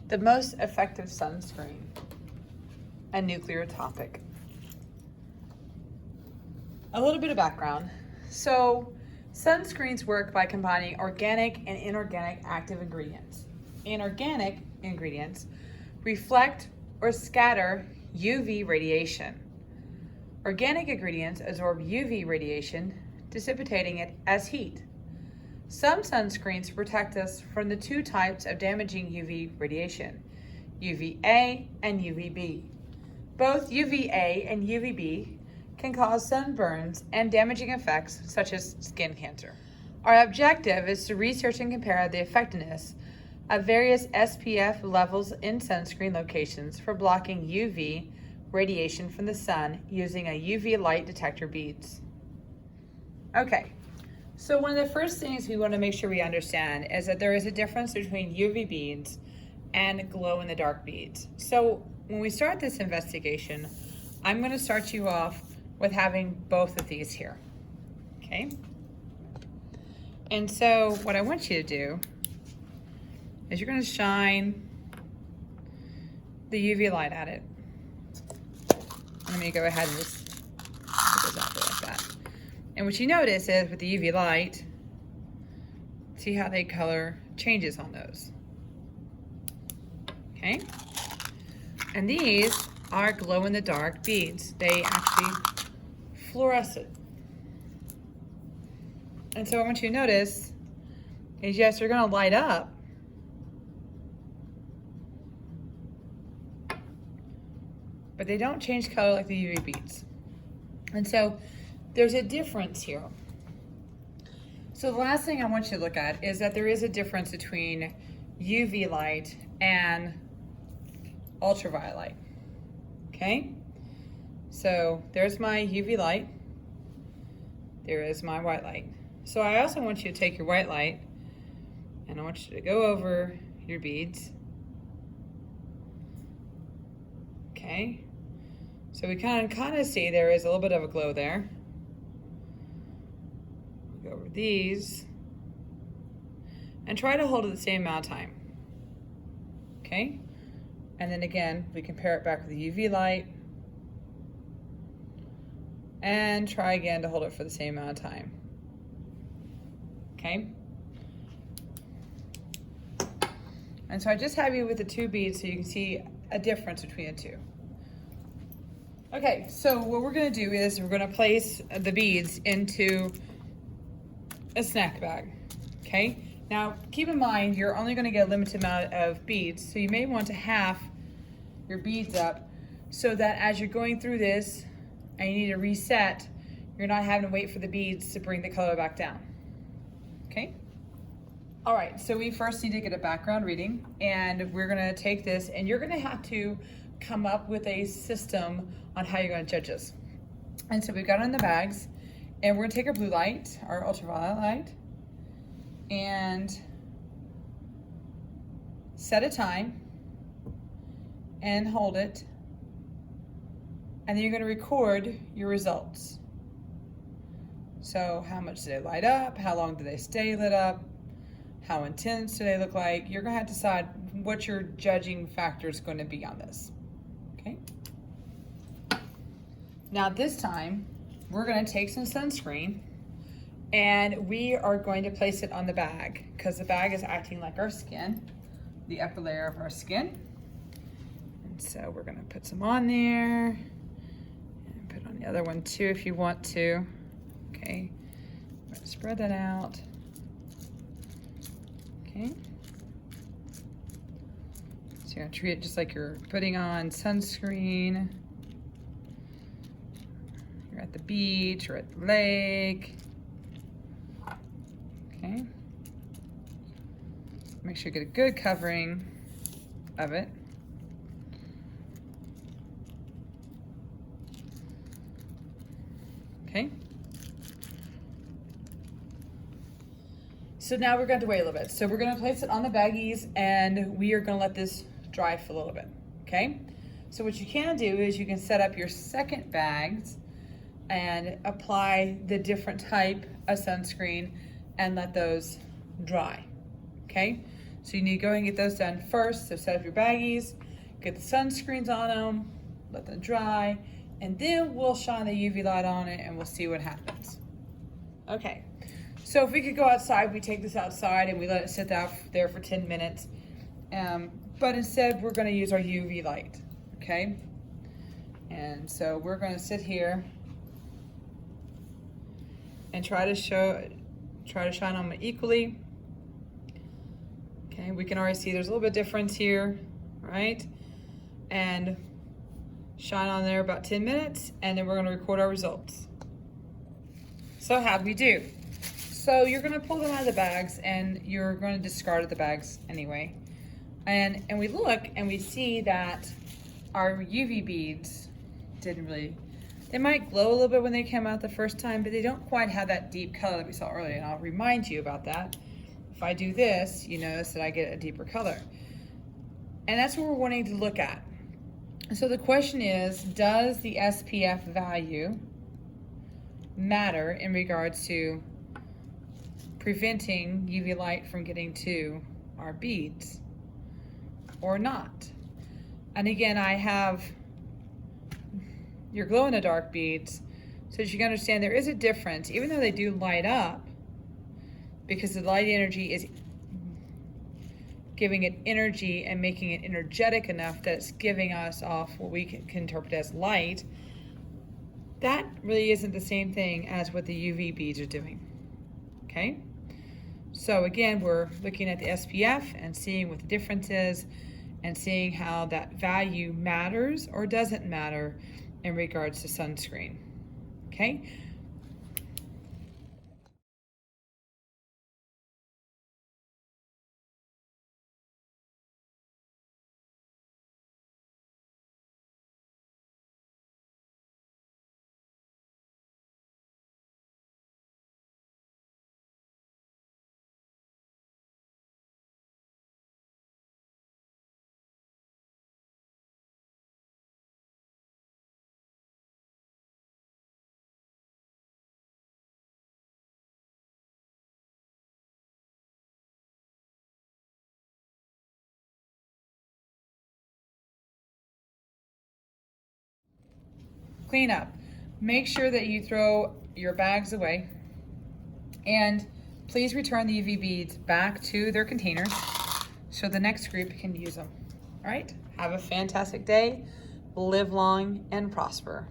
The most effective sunscreen, a nuclear topic. A little bit of background. So, sunscreens work by combining organic and inorganic active ingredients. Inorganic ingredients reflect or scatter UV radiation. Organic ingredients absorb UV radiation, dissipating it as heat. Some sunscreens protect us from the two types of damaging UV radiation, UVA and UVB. Both UVA and UVB can cause sunburns and damaging effects such as skin cancer. Our objective is to research and compare the effectiveness of various SPF levels in sunscreen locations for blocking UV radiation from the sun using a UV light detector beads. Okay. So one of the first things we want to make sure we understand is that there is a difference between UV beads and glow-in-the-dark beads. So when we start this investigation, I'm going to start you off with having both of these here, okay? And so what I want you to do is you're going to shine the UV light at it. Let me go ahead and just put those out there like that. And what you notice is with the UV light, see how the color changes on those. Okay? And these are glow-in-the-dark beads. They actually fluorescent. And so what I want you to notice is, yes, they're going to light up, but they don't change color like the UV beads. And so there's a difference here. So the last thing I want you to look at is that there is a difference between UV light and ultraviolet light. Okay? So there's my UV light. There is my white light. So I also want you to take your white light and I want you to go over your beads. Okay? So we kind of see there is a little bit of a glow there. Go over these and try to hold it the same amount of time. Okay? And then again, we compare it back with the UV light and try again to hold it for the same amount of time. Okay? And so I just have you with the two beads so you can see a difference between the two. Okay, so what we're gonna do is we're gonna place the beads into a snack bag, okay? Now, keep in mind, you're only gonna get a limited amount of beads, so you may want to half your beads up so that as you're going through this and you need to reset, you're not having to wait for the beads to bring the color back down, okay? All right, so we first need to get a background reading, and we're gonna take this, and you're gonna have to come up with a system on how you're gonna judge this. And so we've got it in the bags, and we're gonna take our blue light, our ultraviolet light, and set a time and hold it. And then you're gonna record your results. So how much do they light up? How long do they stay lit up? How intense do they look like? You're gonna have to decide what your judging factor is gonna be on this, okay? Now this time, we're gonna take some sunscreen and we are going to place it on the bag because the bag is acting like our skin, the upper layer of our skin. And so we're gonna put some on there and put on the other one too if you want to, okay? I'm gonna spread that out. Okay. So you're gonna treat it just like you're putting on sunscreen. You're at the beach or at the lake. Okay. Make sure you get a good covering of it. Okay. So now we're going to wait a little bit. So we're going to place it on the baggies and we are going to let this dry for a little bit, okay? So what you can do is you can set up your second bags and apply the different type of sunscreen and let those dry, okay? So you need to go and get those done first. So set up your baggies, get the sunscreens on them, let them dry, and then we'll shine the UV light on it and we'll see what happens. Okay, so if we could go outside, we take this outside and we let it sit out there for 10 minutes. But instead we're gonna use our UV light, okay? And so we're gonna sit here and try to shine them equally. Okay, we can already see there's a little bit of difference here, right? And shine on there about 10 minutes, and then we're gonna record our results. So how'd we do? So you're gonna pull them out of the bags and you're gonna discard the bags anyway. And we look and we see that our UV beads they might glow a little bit when they came out the first time, but they don't quite have that deep color that we saw earlier, and I'll remind you about that. If I do this, you notice that I get a deeper color. And that's what we're wanting to look at. So the question is, does the SPF value matter in regards to preventing UV light from getting to our beads or not? And again, I have your glow-in-the-dark beads so that you can understand there is a difference, even though they do light up, because the light energy is giving it energy and making it energetic enough that it's giving us off what we can interpret as light. That really isn't the same thing as what the UV beads are doing, okay? So again, we're looking at the SPF and seeing what the difference is and seeing how that value matters or doesn't matter in regards to sunscreen, okay? Clean up. Make sure that you throw your bags away, and please return the UV beads back to their containers so the next group can use them. All right, have a fantastic day, live long and prosper.